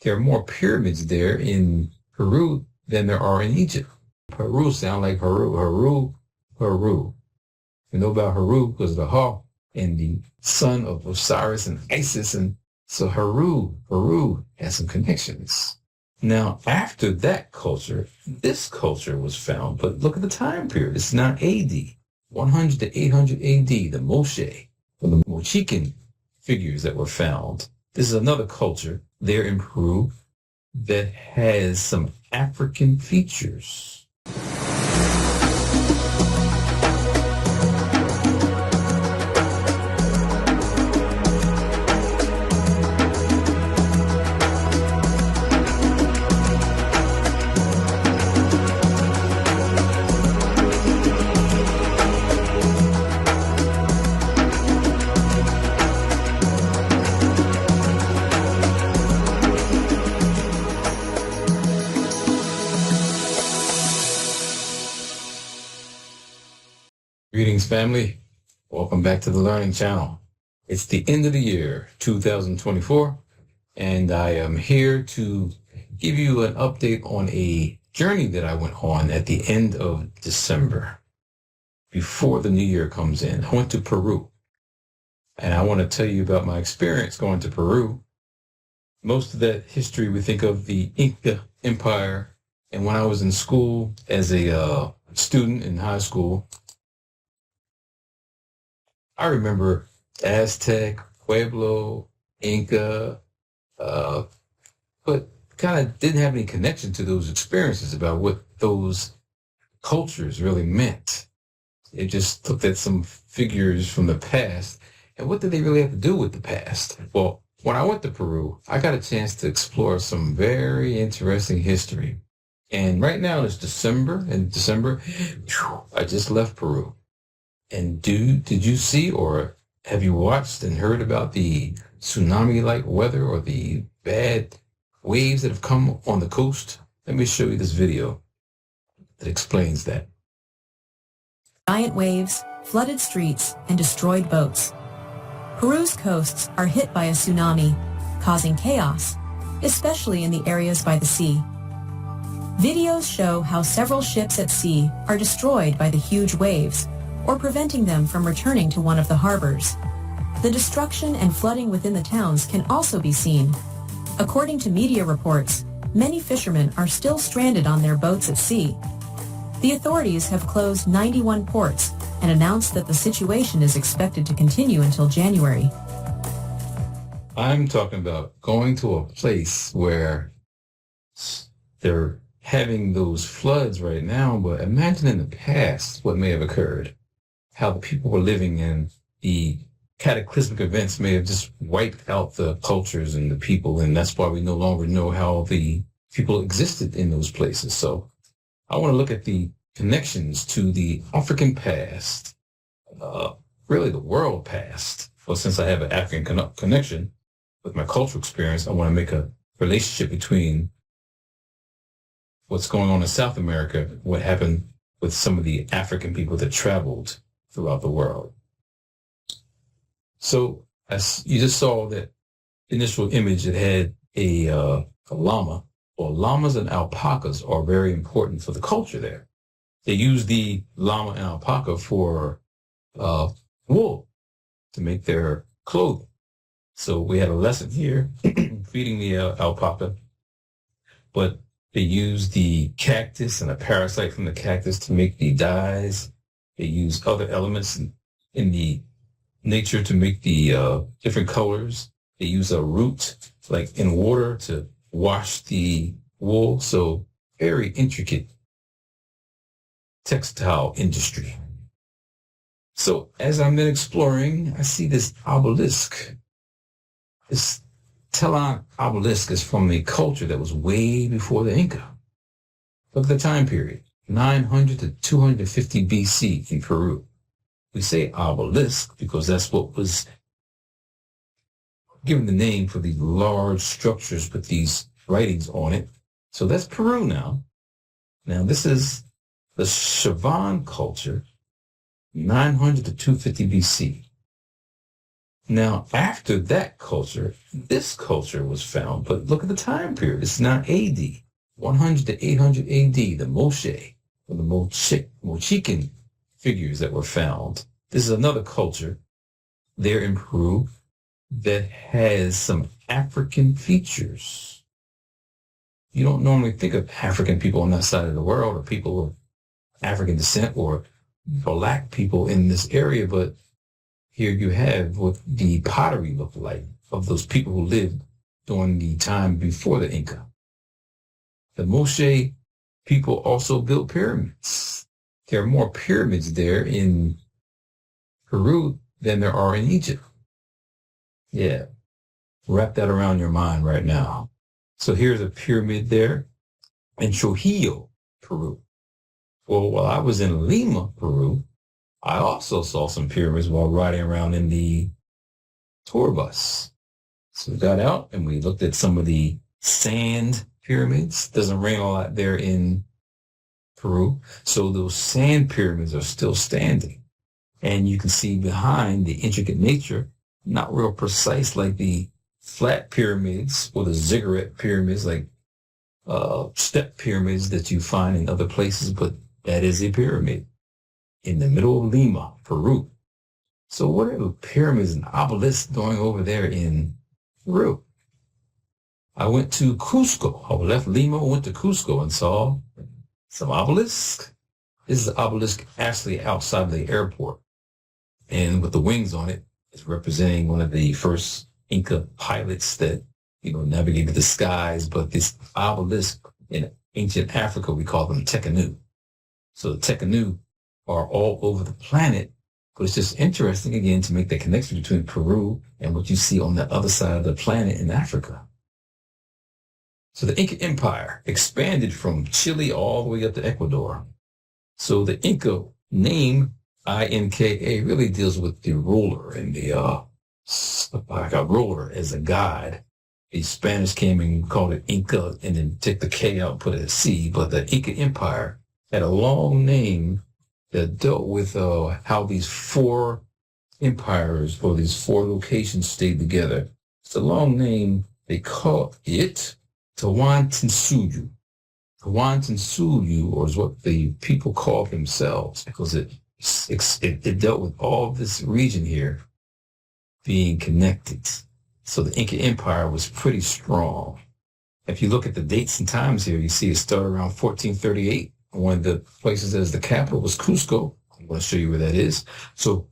there are more pyramids there in Peru than there are in Egypt. Peru sound like Heru, Heru, Heru. You know about Heru because of the Ha and the son of Osiris and Isis. And so Heru has some connections. Now, after that culture, this culture was found, but look at the time period. It's not AD, 100 to 800 AD, the Moche, or the Mochican figures that were found. This is another culture there in Peru that has some African features. Greetings, family. Welcome back to the Learning Channel. It's the end of the year, 2024, and I am here to give you an update on a journey that I went on at the end of December, before the new year comes in. I went to Peru, and I want to tell you about my experience going to Peru. Most of that history, we think of the Inca Empire, and when I was in school as a student in high school, I remember Aztec, Pueblo, Inca, but kind of didn't have any connection to those experiences about what those cultures really meant. It just looked at some figures from the past, and what did they really have to do with the past? Well, when I went to Peru, I got a chance to explore some very interesting history. And right now it's December, and I just left Peru. And did you see or have you watched and heard about the tsunami-like weather or the bad waves that have come on the coast? Let me show you this video that explains that. Giant waves, flooded streets, and destroyed boats. Peru's coasts are hit by a tsunami, causing chaos, especially in the areas by the sea. Videos show how several ships at sea are destroyed by the huge waves, or preventing them from returning to one of the harbors. The destruction and flooding within the towns can also be seen. According to media reports, many fishermen are still stranded on their boats at sea. The authorities have closed 91 ports and announced that the situation is expected to continue until January. I'm talking about going to a place where they're having those floods right now, but imagine in the past what may have occurred. How the people were living in the cataclysmic events may have just wiped out the cultures and the people, and that's why we no longer know how the people existed in those places. So I want to look at the connections to the African past, really the world past. Well, since I have an African connection with my cultural experience, I want to make a relationship between what's going on in South America, what happened with some of the African people that traveled throughout the world. So as you just saw that initial image, it had a llama. Well, llamas and alpacas are very important for the culture there. They use the llama and alpaca for wool to make their clothing. So we had a lesson here feeding the alpaca, but they use the cactus and a parasite from the cactus to make the dyes. They use other elements in the nature to make the different colors. They use a root, like in water, to wash the wool. So very intricate textile industry. So as I'm then exploring, I see this obelisk. This Telan obelisk is from a culture that was way before the Inca. Look at the time period. 900 to 250 BC in Peru. We say obelisk because that's what was given the name for these large structures with these writings on it. So that's Peru now. Now this is the Chivan culture, 900 to 250 BC. Now, after that culture, this culture was found. But look at the time period. It's not AD. 100 to 800 AD, the Moche, or the Mochican figures that were found. This is another culture there in Peru that has some African features. You don't normally think of African people on that side of the world, or people of African descent, or Black people in this area, but here you have what the pottery looked like of those people who lived during the time before the Inca. The Moche people also built pyramids. There are more pyramids there in Peru than there are in Egypt. Yeah, wrap that around your mind right now. So here's a pyramid there in Trujillo, Peru. Well, while I was in Lima, Peru, I also saw some pyramids while riding around in the tour bus. So we got out and we looked at some of the sand pyramids. Doesn't rain a lot there in Peru. So those sand pyramids are still standing. And you can see behind the intricate nature, not real precise like the flat pyramids or the ziggurat pyramids, like step pyramids that you find in other places, but that is a pyramid in the middle of Lima, Peru. So what are the pyramids and obelisks doing over there in Peru? I went to Cusc-o. I left Lima, went to Cusc-o and saw some obelisks. This is an obelisk actually outside of the airport. And with the wings on it, it's representing one of the first Inca pilots that, navigated the skies. But this obelisk in ancient Africa, we call them Tekhenu. So the Tekhenu are all over the planet, but it's just interesting, again, to make the connection between Peru and what you see on the other side of the planet in Africa. So the Inca Empire expanded from Chile all the way up to Ecuador. So the Inca name, I-N-K-A, really deals with the ruler and like a ruler as a god. The Spanish came and called it Inca and then took the K out and put it at C. But the Inca Empire had a long name that dealt with how these four empires or these four locations stayed together. It's a long name. They call it Tawantinsuyu. Tawantinsuyu, or is what the people call themselves, because it dealt with all this region here being connected. So the Inca Empire was pretty strong. If you look at the dates and times here, you see it started around 1438. One of the places that is the capital was Cusc-o. I'm going to show you where that is. So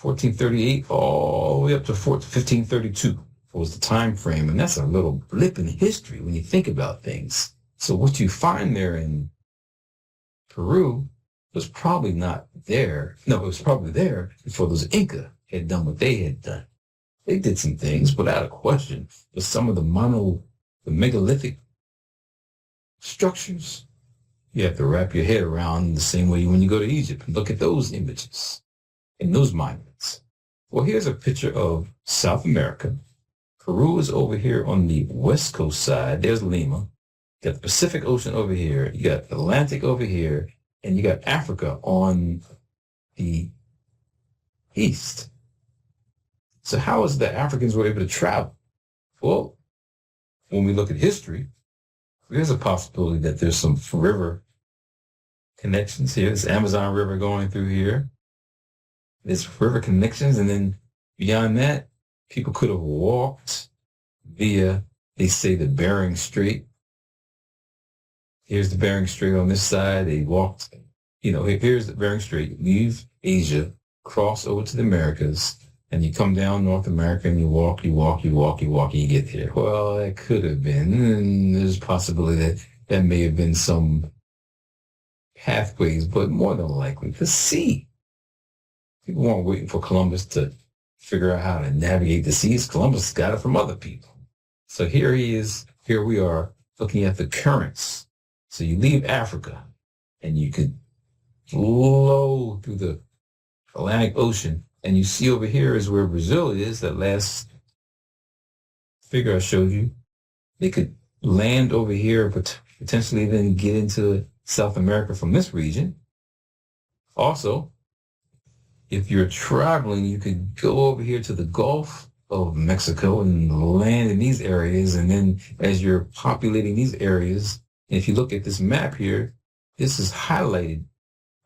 1438 all the way up to 1532 was the time frame. And that's a little blip in history when you think about things. So what you find there in Peru was probably not there. No, it was probably there before those Inca had done what they had done. They did some things without a question, but some of the megalithic structures, you have to wrap your head around the same way when you go to Egypt and look at those images and those monuments. Well, here's a picture of South America. Peru is over here on the west coast side. There's Lima. You got the Pacific Ocean over here. You got Atlantic over here. And you got Africa on the east. So how is the Africans were able to travel? Well, when we look at history, there's a possibility that there's some river connections here. This Amazon River going through here. There's river connections. And then beyond that, people could have walked via, they say, the Bering Strait. Here's the Bering Strait on this side. They walked, here's the Bering Strait. Leave Asia, cross over to the Americas, and you come down North America and you walk, and you get there. Well, that could have been, and there's a possibility that may have been some pathways, but more than likely the sea. People weren't waiting for Columbus to figure out how to navigate the seas. Columbus got it from other people. So here we are looking at the currents. So you leave Africa and you could flow through the Atlantic Ocean, and you see over here is where Brazil is, that last figure I showed you. They could land over here, but potentially then get into South America from this region. Also, if you're traveling, you could go over here to the Gulf of Mexico and land in these areas. And then as you're populating these areas, if you look at this map here, this is highlighted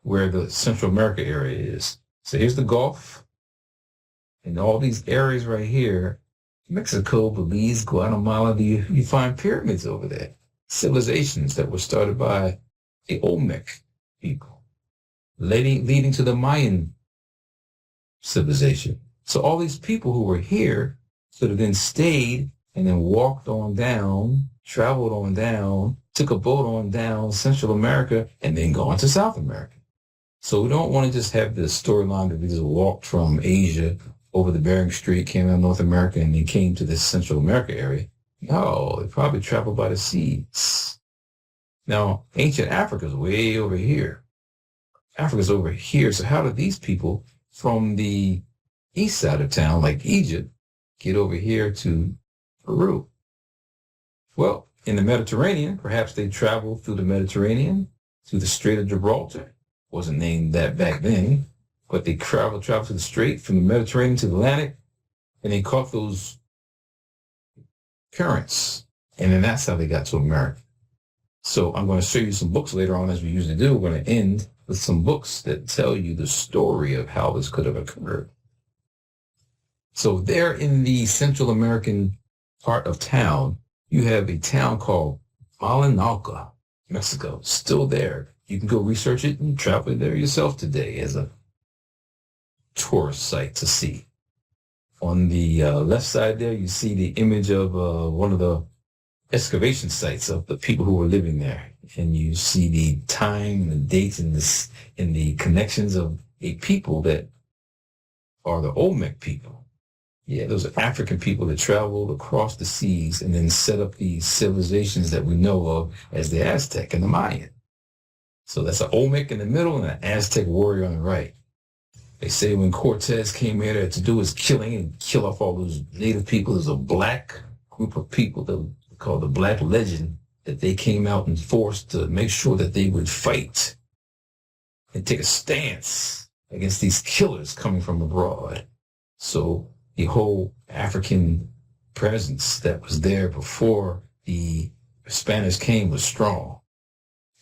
where the Central America area is. So here's the Gulf and all these areas right here, Mexico, Belize, Guatemala, you find pyramids over there, civilizations that were started by the Olmec people, leading to the Mayan civilization. So all these people who were here could have then stayed and then walked on down, traveled on down, took a boat on down Central America, and then gone to South America. So we don't want to just have the storyline that we just walked from Asia over the Bering Strait, came out of North America, and then came to this Central America area. No, they probably traveled by the seas. Now, ancient Africa is way over here. Africa's over here. So how did these people from the east side of town, like Egypt, get over here to Peru? Well, in the Mediterranean, perhaps they traveled through the Mediterranean, through the Strait of Gibraltar. Wasn't named that back then, but they traveled to the Strait from the Mediterranean to the Atlantic, and they caught those currents. And then that's how they got to America. So I'm going to show you some books later on, as we usually do. We're going to end with some books that tell you the story of how this could have occurred. So there in the Central American part of town, you have a town called Mali-nalco, Mexico, still there. You can go research it and travel there yourself today as a tourist site to see. On the left side there, you see the image of one of the excavation sites of the people who were living there. And you see the time and the dates and the connections of a people that are the Olmec people. Yeah, those are African people that traveled across the seas and then set up these civilizations that we know of as the Aztec and the Mayan. So that's an Olmec in the middle and an Aztec warrior on the right. They say when Cortez came here to do his killing and kill off all those native people, there's a black group of people that we call the Black Legend, that they came out and forced to make sure that they would fight and take a stance against these killers coming from abroad. So the whole African presence that was there before the Spanish came was strong.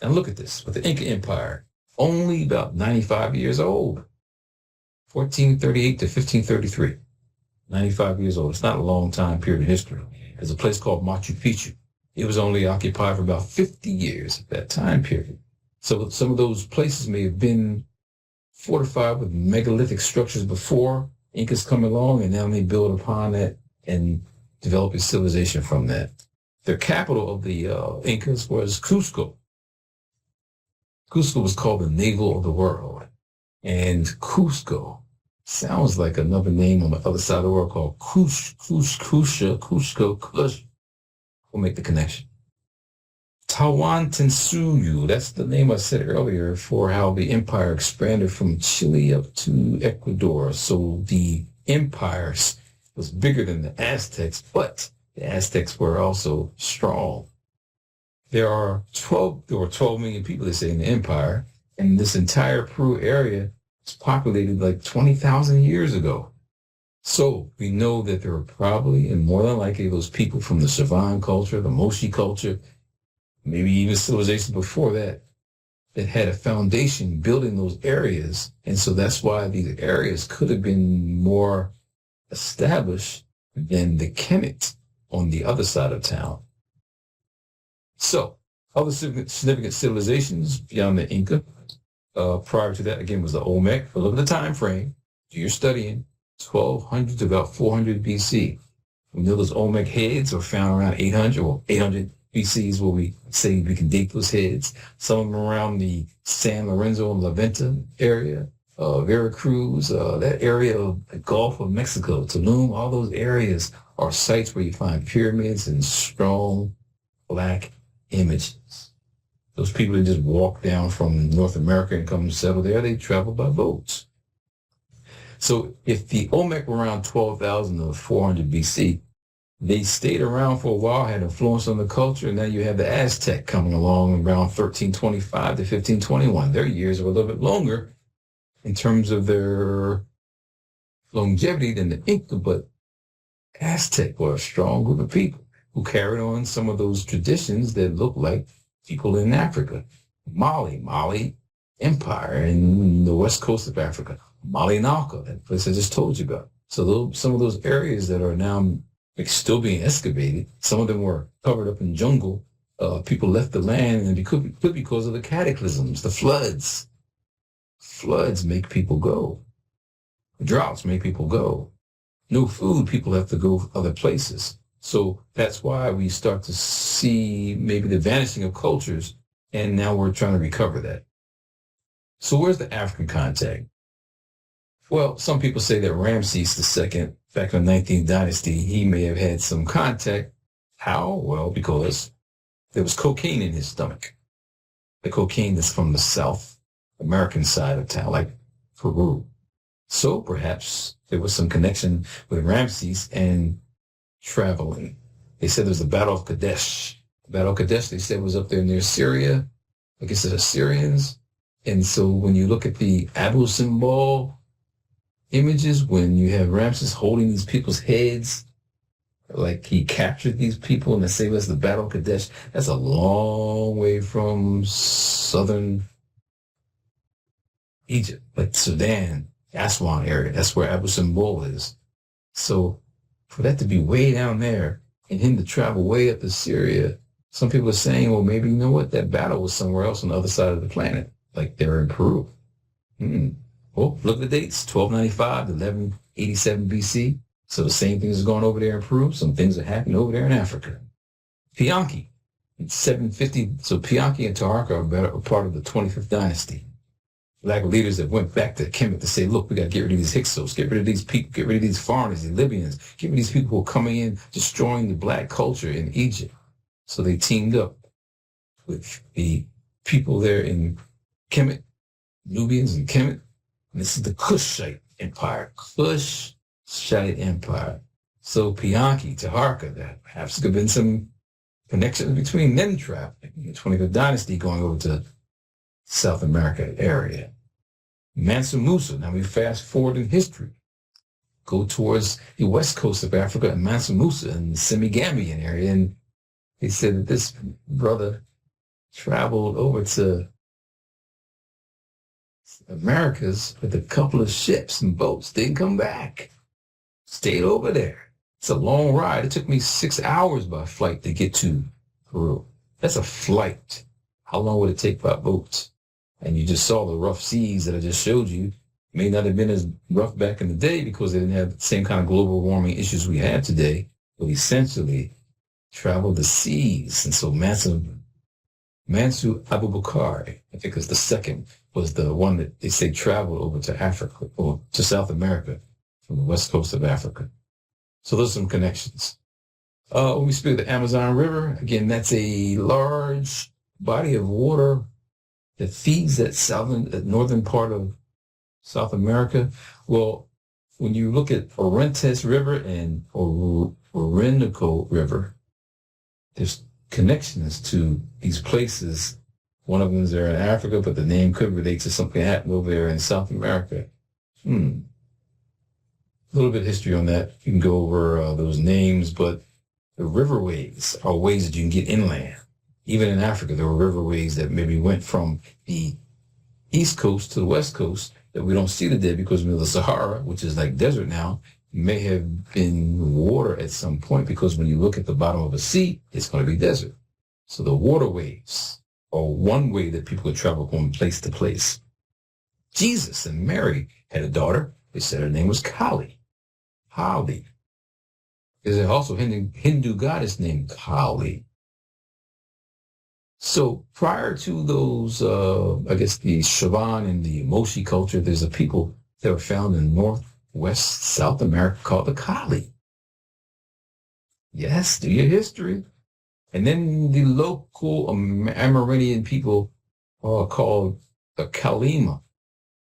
And look at this, with the Inca Empire, only about 95 years old, 1438 to 1533, 95 years old. It's not a long time period in history. There's a place called Machu Picchu. It was only occupied for about 50 years at that time period. So some of those places may have been fortified with megalithic structures before Incas come along, and now they build upon that and develop a civilization from that. The capital of the Incas was Cusc-o. Cusc-o was called the navel of the world. And Cusc-o sounds like another name on the other side of the world called Kush, Kusha, Cusc-o, Kush. We'll make the connection. Tawantinsuyu, that's the name I said earlier for how the empire expanded from Chile up to Ecuador. So the empire was bigger than the Aztecs, but the Aztecs were also strong. There were 12 million people, they say, in the empire, and this entire Peru area was populated like 20,000 years ago. So we know that there were probably, and more than likely, those people from the Chivan culture, the Moche culture, maybe even civilizations before that, that had a foundation building those areas. And so that's why these areas could have been more established than the Kemet on the other side of town. So other significant civilizations beyond the Inca, prior to that, again, was the Olmec. But look at the time frame. Do your studying, 1200 to about 400 BC. We know those Olmec heads are found around 800, or 800 BC is where we say we can date those heads. Some of them around the San Lorenzo and La Venta area, Veracruz, that area of the Gulf of Mexico, Tulum, all those areas are sites where you find pyramids and strong black images. Those people that just walk down from North America and come and settle there, they travel by boats. So if the Olmec were around 12,000 to 400 BC, they stayed around for a while, had influence on the culture, and now you have the Aztec coming along around 1325 to 1521. Their years are a little bit longer, in terms of their longevity than the Inca, but Aztec were a strong group of people who carried on some of those traditions that look like people in Africa. Mali Empire in the west coast of Africa. Mali-nalco, that place I just told you about. So some of those areas that are now still being excavated, some of them were covered up in jungle. People left the land, and it could be because of the cataclysms, the floods. Floods make people go. Droughts make people go. No food, people have to go other places. So that's why we start to see maybe the vanishing of cultures, and now we're trying to recover that. So where's the African contact? Well, some people say that Ramses II, back in the 19th dynasty, he may have had some contact. How? Well, because there was cocaine in his stomach. The cocaine that's from the South American side of town, like Peru. So perhaps there was some connection with Ramses and traveling. They said there was the Battle of Kadesh. The Battle of Kadesh, they said, was up there near Syria. I guess the Assyrians. And so when you look at the Abu Simbel images, when you have Ramses holding these people's heads, like he captured these people, and they say that's the Battle of Kadesh, that's a long way from southern Egypt, like Sudan, Aswan area. That's where Abu Simbel is. So for that to be way down there and him to travel way up to Syria, some people are saying, well, maybe, you know what, that battle was somewhere else on the other side of the planet, like they're in Peru. Well, look at the dates, 1295 to 1187 BC. So the same things are going over there in Peru. Some things are happening over there in Africa. Pianki, in 750. So Pianki and Taharqa are part of the 25th dynasty. Black leaders that went back to Kemet to say, look, we got to get rid of these Hyksos, get rid of these people, get rid of these foreigners, the Libyans, get rid of these people who are coming in, destroying the black culture in Egypt. So they teamed up with the people there in Kemet, Nubians in Kemet. And this is the Kushite Empire, Kushite Empire. So Pianki, Taharqa, that perhaps there could have been some connection between them traffic, the 25th dynasty going over to South America area. Mansu Musa, now we fast forward in history. Go towards the west coast of Africa and Mansu Musa in the Semi-Gambian area. And they said that this brother traveled over to Americas with a couple of ships and boats. Didn't come back. Stayed over there. It's a long ride. It took me 6 hours by flight to get to Peru. That's a flight. How long would it take by boat? And you just saw the rough seas that I just showed you. May not have been as rough back in the day because they didn't have the same kind of global warming issues we have today. But essentially traveled the seas. And so Mansu Abuhakar, I think is the second, was the one that they say traveled over to Africa or to South America from the west coast of Africa. So those are some connections. When we speak of the Amazon River, again, that's a large body of water that feeds that northern part of South America. Well, when you look at Orontes River and Orinoco River, there's connections to these places. One of them is there in Africa, but the name could relate to something that happened over there in South America. A little bit of history on that. You can go over those names, but the riverways are ways that you can get inland. Even in Africa, there were riverways that maybe went from the east coast to the west coast that we don't see today because of the Sahara, which is like desert now, may have been water at some point because when you look at the bottom of a sea, it's going to be desert. So the waterways are one way that people could travel from place to place. Jesus and Mary had a daughter. They said her name was Kali. There's also a Hindu goddess named Kali. So prior to those, I guess the Chivan and the Moche culture, there's a people that were found in Northwest South America called the Cali. Yes, do your history. And then the local Amerindian people called the Cali-ma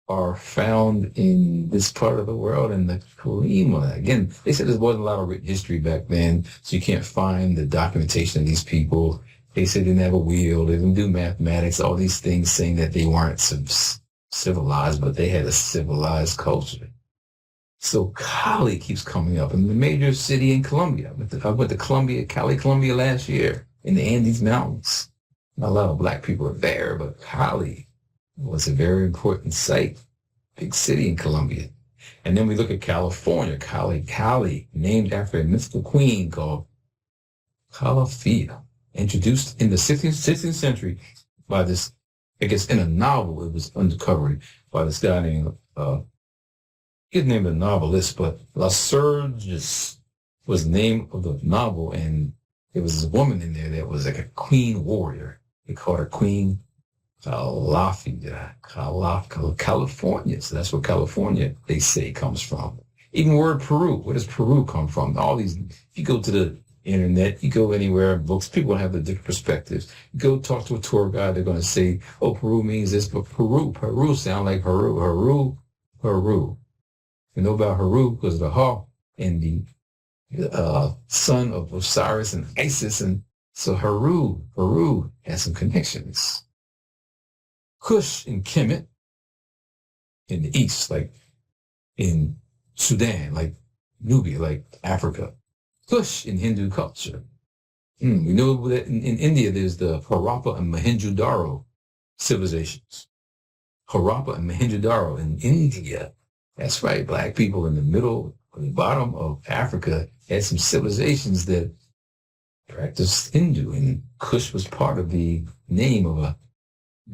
are found in this part of the world. And the Cali-ma, again, they said there wasn't a lot of written history back then, so you can't find the documentation of these people. They said they didn't have a wheel, they didn't do mathematics, all these things saying that they weren't civilized, but they had a civilized culture. So Cali keeps coming up, and the major city in Colombia. I went to Colombia, Colombia last year in the Andes Mountains. Not a lot of black people are there, but Cali was a very important site, big city in Colombia. And then we look at California, Cali, named after a mythical queen called Calafia, introduced in the 16th century by this, I guess in a novel it was uncovered by this guy named, his name is a novelist, but La Surges was the name of the novel, and there was a woman in there that was like a queen warrior. They called her Queen Calafia, California. So that's where California, they say, comes from. Even word Peru, where does Peru come from? All these, if you go to the internet, you go anywhere, books, people have the different perspectives. You go talk to a tour guide, they're going to say, oh, Peru means this, but Peru sound like Heru. You know about Heru because of the hawk and the son of Osiris and Isis, and so Heru has some connections. Kush and Kemet in the east, like in Sudan, like Nubia, like Africa. Kush in Hindu culture. We know that in India there's the Harappa and Mohenjo-daro civilizations. Harappa and Mohenjo-daro in India. That's right, black people in the middle or the bottom of Africa had some civilizations that practiced Hindu, and Kush was part of the name of a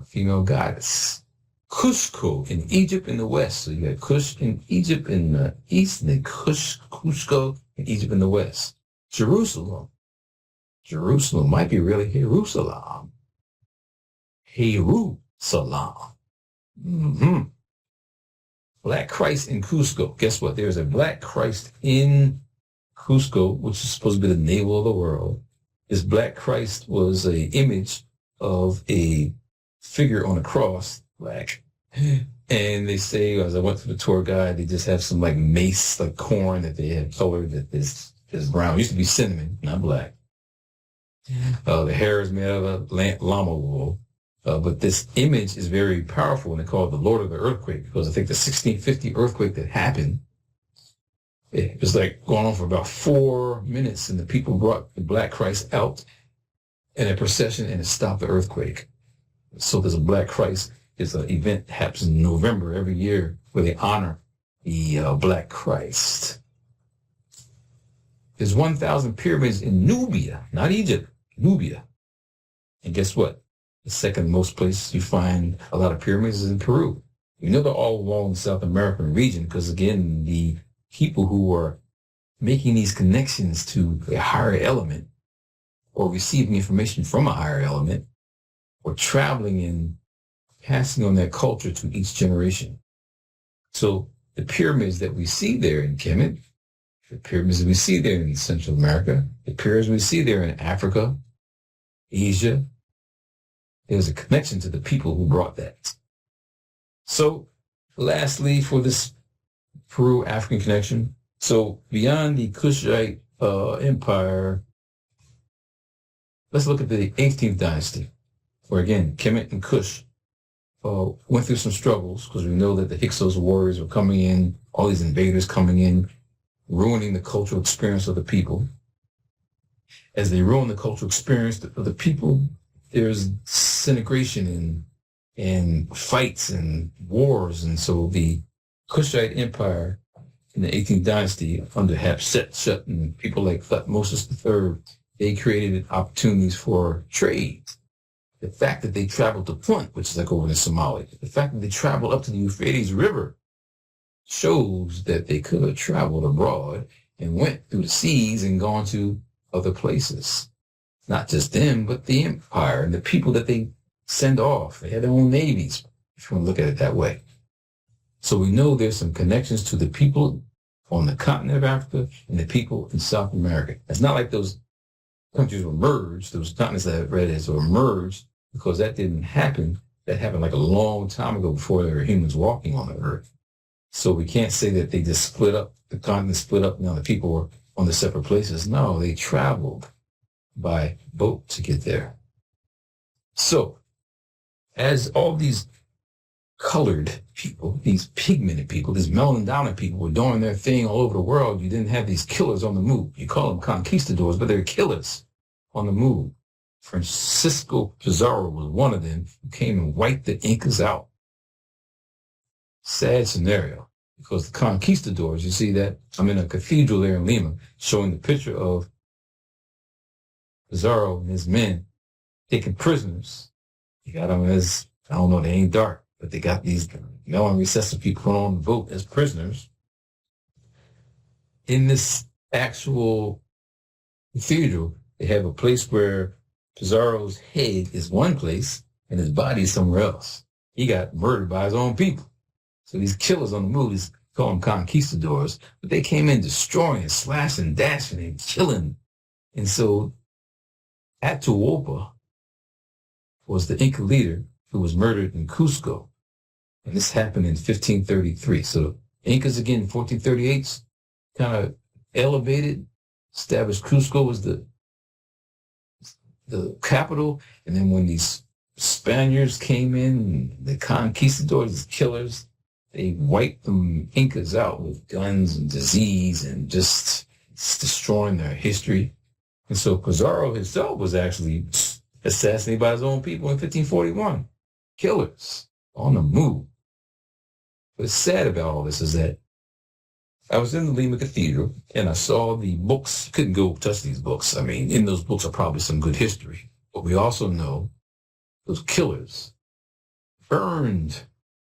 female goddess. Cusc-o in Egypt in the west. So you got Kush in Egypt in the east, and then Cusc-o in Egypt in the west. Jerusalem might be really Jerusalem. Black Christ in Cusc-o. Guess what? There's a Black Christ in Cusc-o, which is supposed to be the navel of the world. This Black Christ was an image of a figure on a cross, black. And they say, as I went to the tour guide, they just have some like mace, like corn that they have colored that is brown. It used to be cinnamon, not black. The hair is made out of llama wool. But this image is very powerful, and they call it the Lord of the Earthquake, because I think the 1650 earthquake that happened, it was like going on for about 4 minutes, and the people brought the Black Christ out in a procession, and it stopped the earthquake. So there's a Black Christ. It's an event that happens in November every year where they honor the Black Christ. There's 1,000 pyramids in Nubia, not Egypt, Nubia. And guess what? The second most place you find a lot of pyramids is in Peru. You know they're all along the South American region because, again, the people who are making these connections to a higher element or receiving information from a higher element or traveling and passing on that culture to each generation. So the pyramids that we see there in Kemet, the pyramids that we see there in Central America, the pyramids we see there in Africa, Asia, there's a connection to the people who brought that. So lastly, for this Peru-African connection, so beyond the Kushite empire, let's look at the 18th dynasty, where again, Kemet and Kush went through some struggles because we know that the Hyksos warriors were coming in, all these invaders coming in, ruining the cultural experience of the people. As they ruin the cultural experience of the people, there's disintegration and fights and wars. And so the Kushite Empire in the 18th dynasty under Hatshepsut and people like Thutmose III, they created opportunities for trade. The fact that they traveled to Punt, which is like over in Somalia, the fact that they traveled up to the Euphrates River shows that they could have traveled abroad and went through the seas and gone to other places. Not just them, but the empire and the people that they send off. They had their own navies, if you want to look at it that way. So we know there's some connections to the people on the continent of Africa and the people in South America. It's not like those countries were merged, those continents that I read as were merged, because that didn't happen. That happened like a long time ago before there were humans walking on the earth. So we can't say that they just split up, the continent split up, now the people were on the separate places. No, they traveled by boat to get there. So as all these colored people, these pigmented people, these melanin-dominant people were doing their thing all over the world. You didn't have these killers on the move. You call them conquistadors, but they're killers on the move. Francisco Pizarro was one of them who came and wiped the Incas out. Sad scenario, because the conquistadors, you see that I'm in a cathedral there in Lima showing the picture of Pizarro and his men taking prisoners. You got them as, I don't know, they ain't dark, but they got these melanin recessive people put on the boat as prisoners. In this actual cathedral, they have a place where Pizarro's head is one place and his body is somewhere else. He got murdered by his own people. So these killers on the move, these call them conquistadors, but they came in destroying, slashing, dashing, and killing. And so Atahualpa was the Inca leader who was murdered in Cusc-o. And this happened in 1533. So Incas, again, in 1438, kind of elevated, established Cusc-o as the capital. And then when these Spaniards came in, the conquistadors, these killers, they wiped them Incas out with guns and disease and just destroying their history. And so Pizarro himself was actually assassinated by his own people in 1541. Killers on the move. What's sad about all this is that I was in the Lima Cathedral and I saw the books. Couldn't go touch these books. I mean, in those books are probably some good history. But we also know those killers burned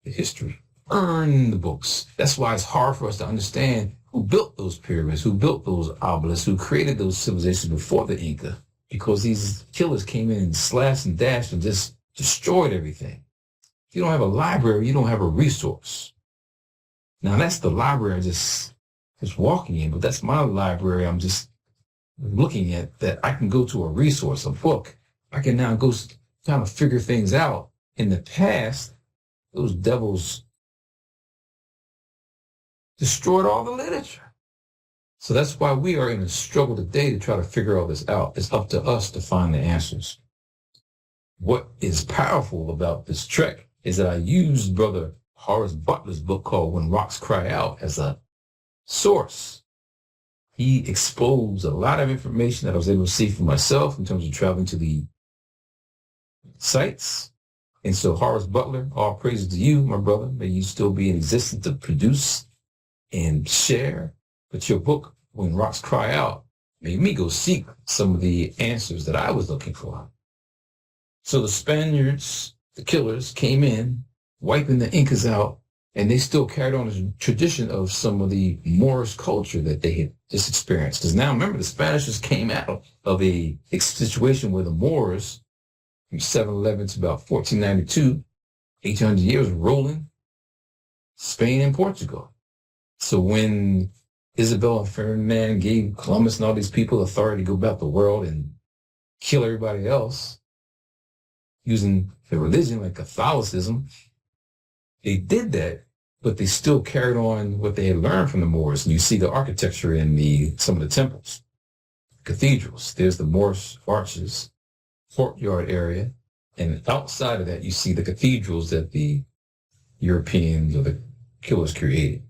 the history, burned the books. That's why it's hard for us to understand who built those pyramids, who built those obelisks, who created those civilizations before the Inca, because these killers came in and slashed and dashed and just destroyed everything. If you don't have a library, you don't have a resource. Now, that's the library I just walking in, but that's my library. I'm just looking at that. I can go to a resource, a book. I can now go kind of figure things out. In the past, those devils destroyed all the literature. So that's why we are in a struggle today to try to figure all this out. It's up to us to find the answers. What is powerful about this trek is that I used Brother Horace Butler's book called When Rocks Cry Out as a source. He exposed a lot of information that I was able to see for myself in terms of traveling to the sites. And so Horace Butler, all praises to you, my brother. May you still be in existence to produce and share. But your book, When Rocks Cry Out, made me go seek some of the answers that I was looking for. So the Spaniards, the killers, came in, wiping the Incas out, and they still carried on a tradition of some of the Moorish culture that they had just experienced. Because now, remember, the Spanish just came out of a situation where the Moors, from 711 to about 1492, 800 years rolling, Spain and Portugal. So when Isabel and Ferdinand gave Columbus and all these people authority to go about the world and kill everybody else using the religion like Catholicism, they did that, but they still carried on what they had learned from the Moors. And you see the architecture in some of the temples, cathedrals. There's the Moorish arches, courtyard area. And outside of that, you see the cathedrals that the Europeans or the killers created.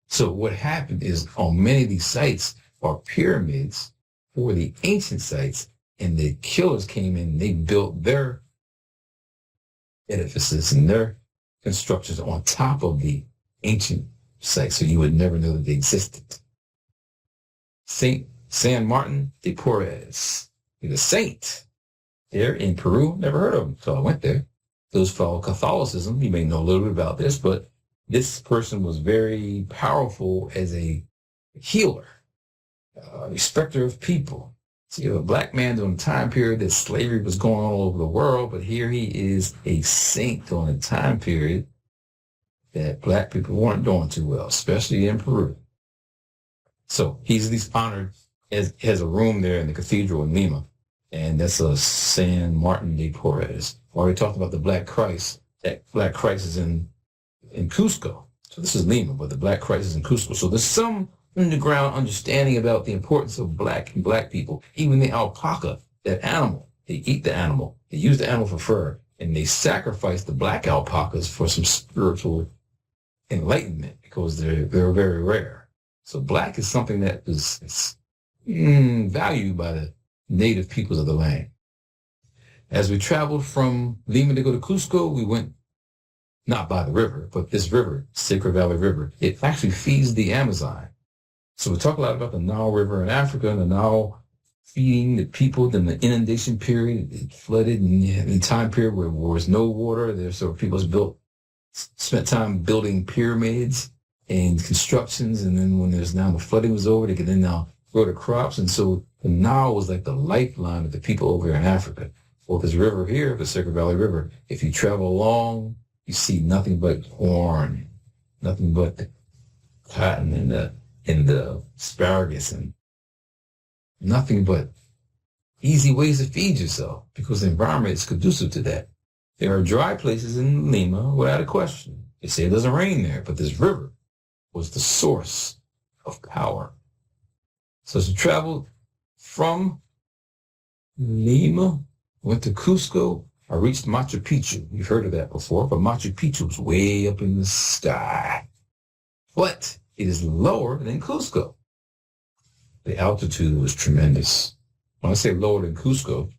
So what happened is on many of these sites are pyramids for the ancient sites, and the killers came in and they built their edifices and their constructions on top of the ancient sites, so you would never know that they existed. Saint San Martin de Porres, he's a saint there in Peru. Never heard of him until I went there. Those follow Catholicism. You may know a little bit about this, but this person was very powerful as a healer, respecter of people. So you have a black man during a time period that slavery was going on all over the world, but here he is a saint during a time period that black people weren't doing too well, especially in Peru. So he's at least honored as has a room there in the cathedral in Lima, and that's a San Martin de Porres. We already talked about the Black Christ. That Black Christ is in Cusc-o. So this is Lima, but the Black Christ is in Cusc-o. So there's some underground understanding about the importance of black and black people. Even the alpaca, that animal, they eat the animal. They use the animal for fur. And they sacrificed the black alpacas for some spiritual enlightenment because they're very rare. So black is something that is valued by the native peoples of the land. As we traveled from Lima to go to Cusco, we went not by the river, but this river, Sacred Valley River. It actually feeds the Amazon. So we talk a lot about the Nile River in Africa, and the Nile feeding the people. Then the inundation period, it flooded, and the time period where there was no water. There's sort of people spent time building pyramids and constructions, and then when there's now the flooding was over, they could then now grow the crops. And so the Nile was like the lifeline of the people over here in Africa. Well, this river here, the Sacred Valley River, if you travel along, you see nothing but corn, nothing but the cotton and the asparagus, and nothing but easy ways to feed yourself because the environment is conducive to that. There are dry places in Lima without a question. They say it doesn't rain there, but this river was the source of power. So as we traveled from Lima, went to Cusco, I reached Machu Picchu. You've heard of that before, but Machu Picchu is way up in the sky. But it is lower than Cusco. The altitude was tremendous. When I say lower than Cusco,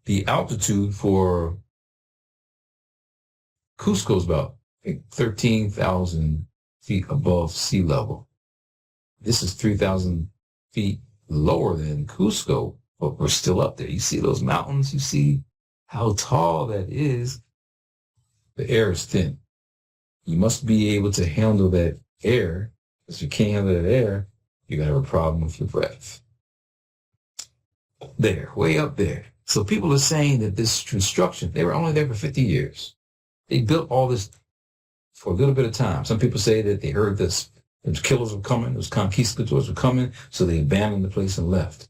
the altitude for Cusco is about 13,000 feet above sea level. This is 3,000 feet lower than Cusco, but we're still up there. You see those mountains? You see how tall that is. The air is thin. You must be able to handle that air. If you can't handle that air, you're going to have a problem with your breath. There, way up there. So people are saying that this construction, they were only there for 50 years. They built all this for a little bit of time. Some people say that they heard this, those killers were coming, those conquistadors were coming, so they abandoned the place and left.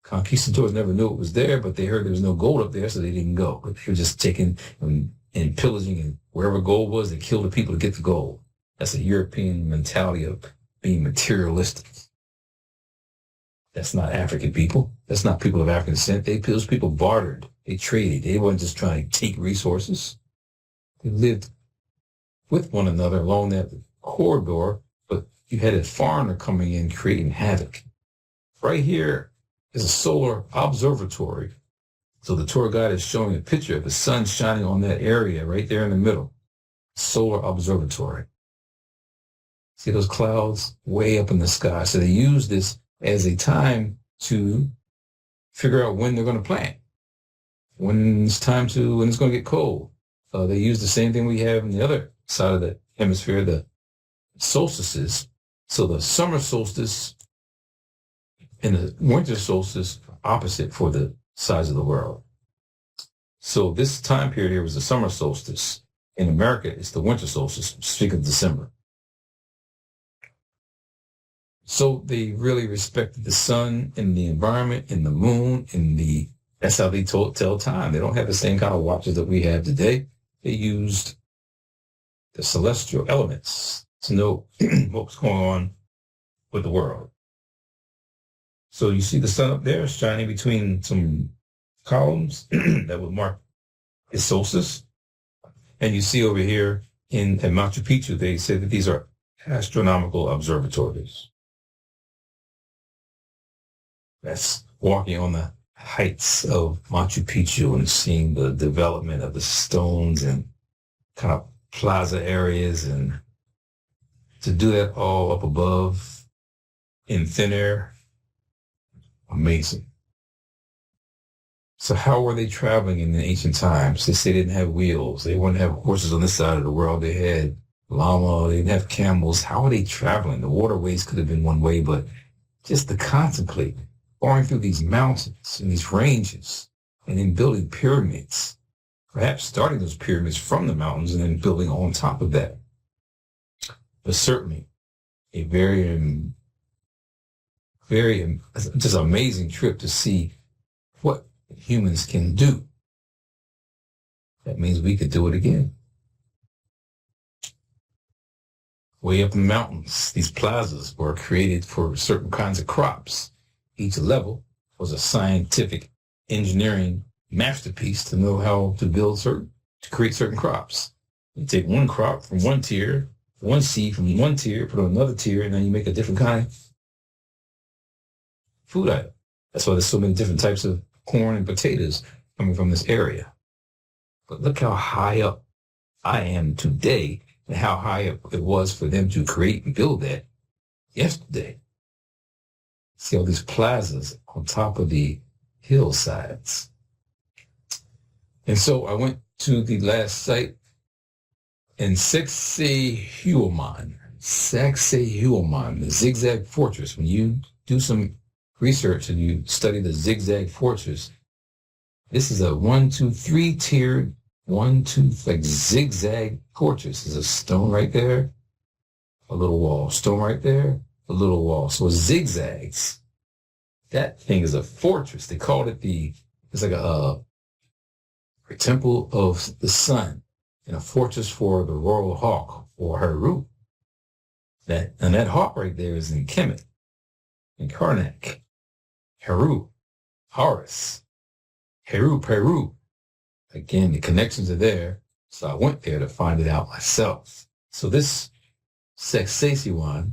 Conquistadors never knew it was there, but they heard there was no gold up there, so they didn't go. But they were just taking and pillaging, and wherever gold was, they killed the people to get the gold. That's a European mentality of being materialistic. That's not African people. That's not people of African descent. Those people bartered. They traded. They weren't just trying to take resources. They lived with one another along that corridor, but you had a foreigner coming in creating havoc. Right here is a solar observatory. So the tour guide is showing a picture of the sun shining on that area right there in the middle. Solar observatory. See those clouds way up in the sky? So they use this as a time to figure out when they're going to plant, when it's going to get cold. They use the same thing we have on the other side of the hemisphere, the solstices. So the summer solstice and the winter solstice are opposite for the sides of the world. So this time period here was the summer solstice. In America, it's the winter solstice, speaking of December. So they really respected the sun and the environment and the moon and that's how they tell time. They don't have the same kind of watches that we have today. They used the celestial elements to know what was going on with the world. So you see the sun up there shining between some columns that would mark its solstice. And you see over here at Machu Picchu, they say that these are astronomical observatories. That's walking on the heights of Machu Picchu and seeing the development of the stones and kind of plaza areas, and to do that all up above in thin air, amazing. So how were they traveling in the ancient times? They say they didn't have wheels. They wouldn't have horses on this side of the world. They had llama. They didn't have camels. How were they traveling? The waterways could have been one way, but just to contemplate going through these mountains and these ranges and then building pyramids, perhaps starting those pyramids from the mountains and then building on top of that. But certainly a very just amazing trip to see what humans can do. That means we could do it again. Way up in the mountains, these plazas were created for certain kinds of crops. Each level was a scientific engineering masterpiece to know how to create certain crops. You take one crop from one tier, one seed from one tier, put on another tier, and then you make a different kind of food item. That's why there's so many different types of corn and potatoes coming from this area. But look how high up I am today and how high up it was for them to create and build that yesterday. See all these plazas on top of the hillsides. And so I went to the last site in Sacsayhuaman, the Zigzag Fortress. When you do some research and you study the Zigzag Fortress, this is a 1, 2, 3 tiered, like zigzag fortress. There's a stone right there, a little wall, stone right there, a little wall. So it zigzags. That thing is a fortress. They called it it's like a temple of the sun and a fortress for the royal hawk, or HERU. That hawk right there is in Kemet, in Karnak, HERU, Horus, HERU, Peru. Again, the connections are there. So I went there to find it out myself. So this Sacsayhuaman,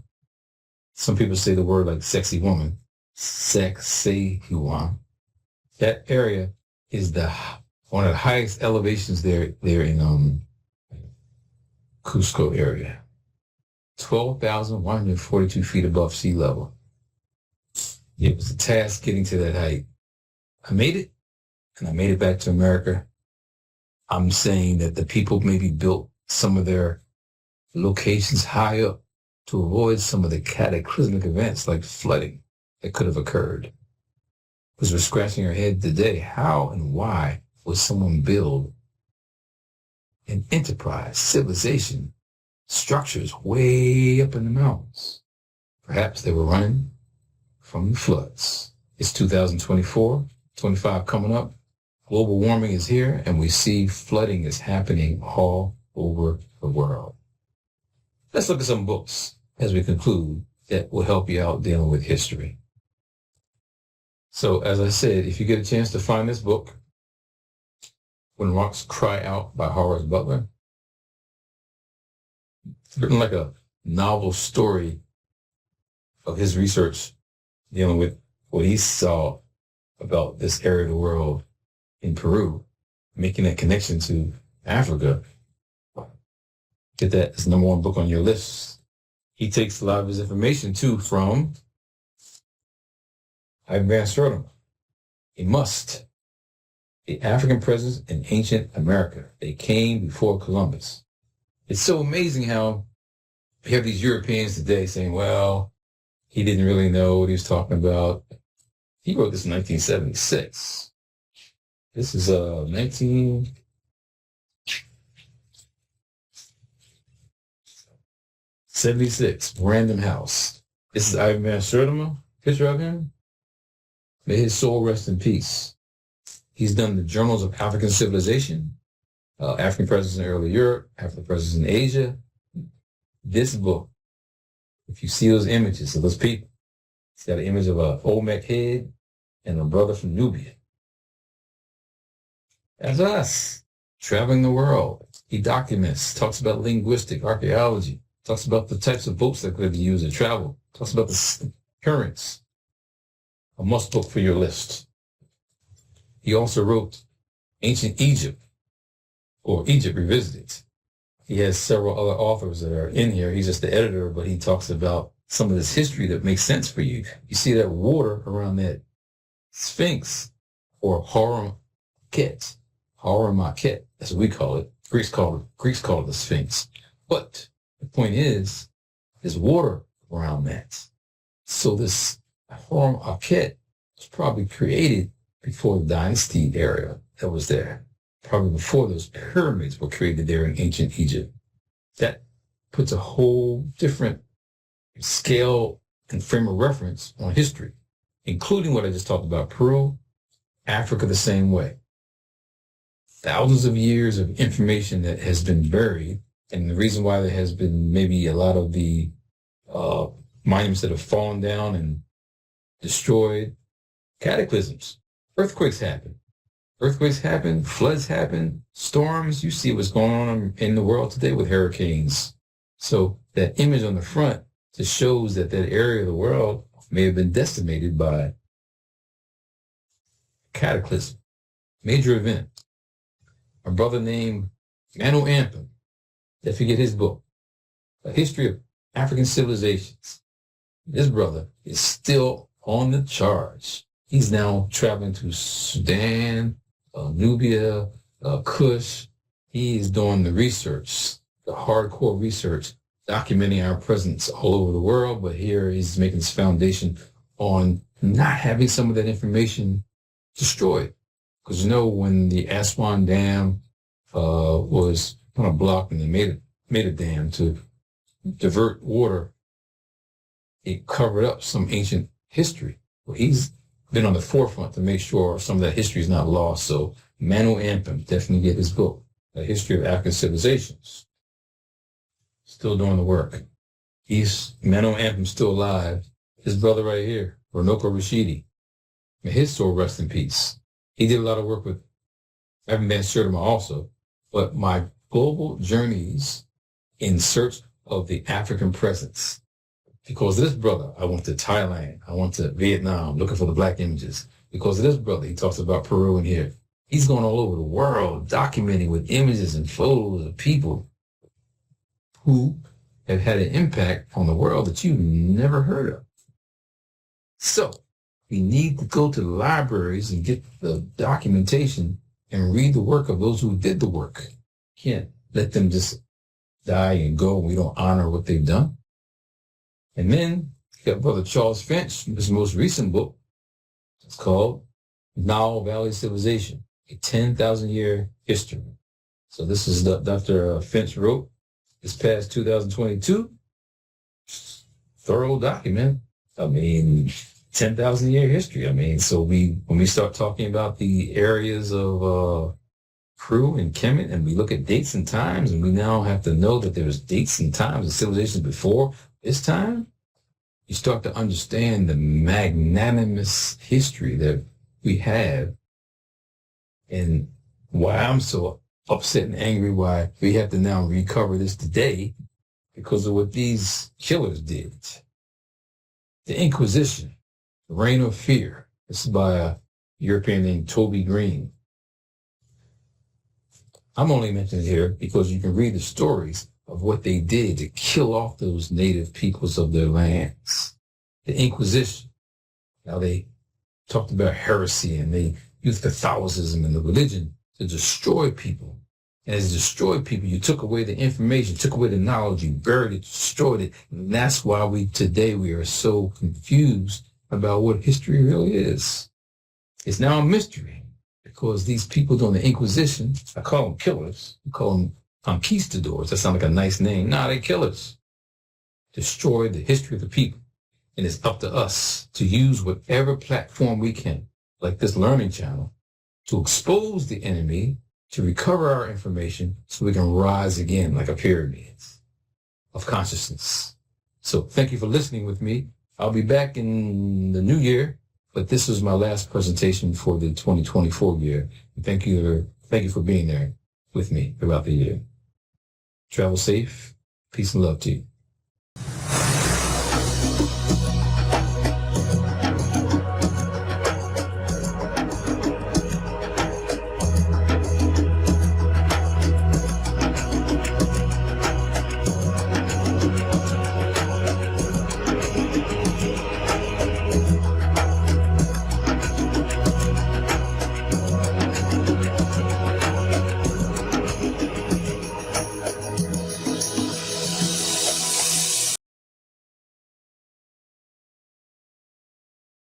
some people say the word like sexy woman, Sacsayhuaman. That area is one of the highest elevations there in Cusc-o area. 12,142 feet above sea level. It was a task getting to that height. I made it, and I made it back to America. I'm saying that the people maybe built some of their locations high up to avoid some of the cataclysmic events like flooding that could have occurred. Because we're scratching our head today, how and why would someone build an enterprise, civilization, structures way up in the mountains? Perhaps they were running from the floods. It's 2024, 25 coming up. Global warming is here, and we see flooding is happening all over the world. Let's look at some books as we conclude that will help you out dealing with history. So, as I said, if you get a chance to find this book, When Rocks Cry Out by Horace Butler, it's written like a novel story of his research dealing with what he saw about this area of the world in Peru, making that connection to Africa. Get that as number one book on your list. He takes a lot of his information too from Van Sertima. A must. The African presence in ancient America. They came before Columbus. It's so amazing how we have these Europeans today saying, well, he didn't really know what he was talking about. He wrote this in 1976. This is 1976, Random House. This is Van Sertima, picture of him. May his soul rest in peace. He's done the Journals of African Civilization, African Presence in Early Europe, African Presence in Asia. This book, if you see those images of those people, it's got an image of an Olmec head and a brother from Nubia. That's us, traveling the world. He documents, talks about linguistic archaeology, talks about the types of boats that could be used to travel, talks about the currents. A must book for your list. He also wrote Ancient Egypt, or Egypt Revisited. He has several other authors that are in here. He's just the editor, but he talks about some of this history that makes sense for you. You see that water around that Sphinx, or Haramakhet. Haramakhet, that's what we call it. Greeks call it the Sphinx. But the point is, there's water around that. So this Haramakhet was probably created before the dynasty era that was there. Probably before those pyramids were created there in ancient Egypt. That puts a whole different scale and frame of reference on history, including what I just talked about, Peru, Africa the same way. Thousands of years of information that has been buried, and the reason why there has been maybe a lot of the monuments that have fallen down and destroyed, cataclysms, earthquakes happen. Earthquakes happen, floods happen, storms. You see what's going on in the world today with hurricanes. So that image on the front just shows that that area of the world may have been decimated by cataclysm, major event. A brother named Manu Ampum, let's forget his book, A History of African Civilizations. This brother is still on the charge. He's now traveling to Sudan, Nubia, Kush. He is doing the research, the hardcore research, documenting our presence all over the world. But here he's making his foundation on not having some of that information destroyed. Because when the Aswan Dam was kind of blocked and they made a dam to divert water, it covered up some ancient history. Well, he's been on the forefront to make sure some of that history is not lost. So Manu Ampum, definitely get his book, A History of African Civilizations. Still doing the work. Manu Ampum's still alive. His brother right here, Orinoco Rashidi, may his soul rest in peace. He did a lot of work with Evan Van Sertima also, but my global journeys in search of the African presence. Because of this brother, I went to Thailand. I went to Vietnam looking for the black images. Because of this brother, he talks about Peru in here. He's going all over the world documenting with images and photos of people who have had an impact on the world that you've never heard of. So we need to go to the libraries and get the documentation and read the work of those who did the work. Can't let them just die and go and we don't honor what they've done. And then you got Brother Charles Finch, his most recent book. It's called Nile Valley Civilization, a 10,000-year history. So this is Dr. Finch wrote this past 2022. Thorough document. 10,000-year history. So when we start talking about the areas of Peru and Kemet, and we look at dates and times, and we now have to know that there was dates and times of civilizations before this time, you start to understand the magnanimous history that we have and why I'm so upset and angry why we have to now recover this today because of what these killers did. The Inquisition, the Reign of Fear. This is by a European named Toby Green. I'm only mentioning it here because you can read the stories of what they did to kill off those native peoples of their lands. The Inquisition. Now they talked about heresy and they used Catholicism and the religion to destroy people. And as you destroyed people, you took away the information, took away the knowledge, you buried it, destroyed it. And that's why today we are so confused about what history really is. It's now a mystery because these people during the Inquisition, I call them killers, I call them conquistadors. That sounds like a nice name. Nah, they're killers. Destroyed the history of the people. And it's up to us to use whatever platform we can, like this learning channel, to expose the enemy, to recover our information so we can rise again like a pyramid of consciousness. So thank you for listening with me. I'll be back in the new year, but this was my last presentation for the 2024 year. And thank you for being there with me throughout the year. Travel safe. Peace and love to you.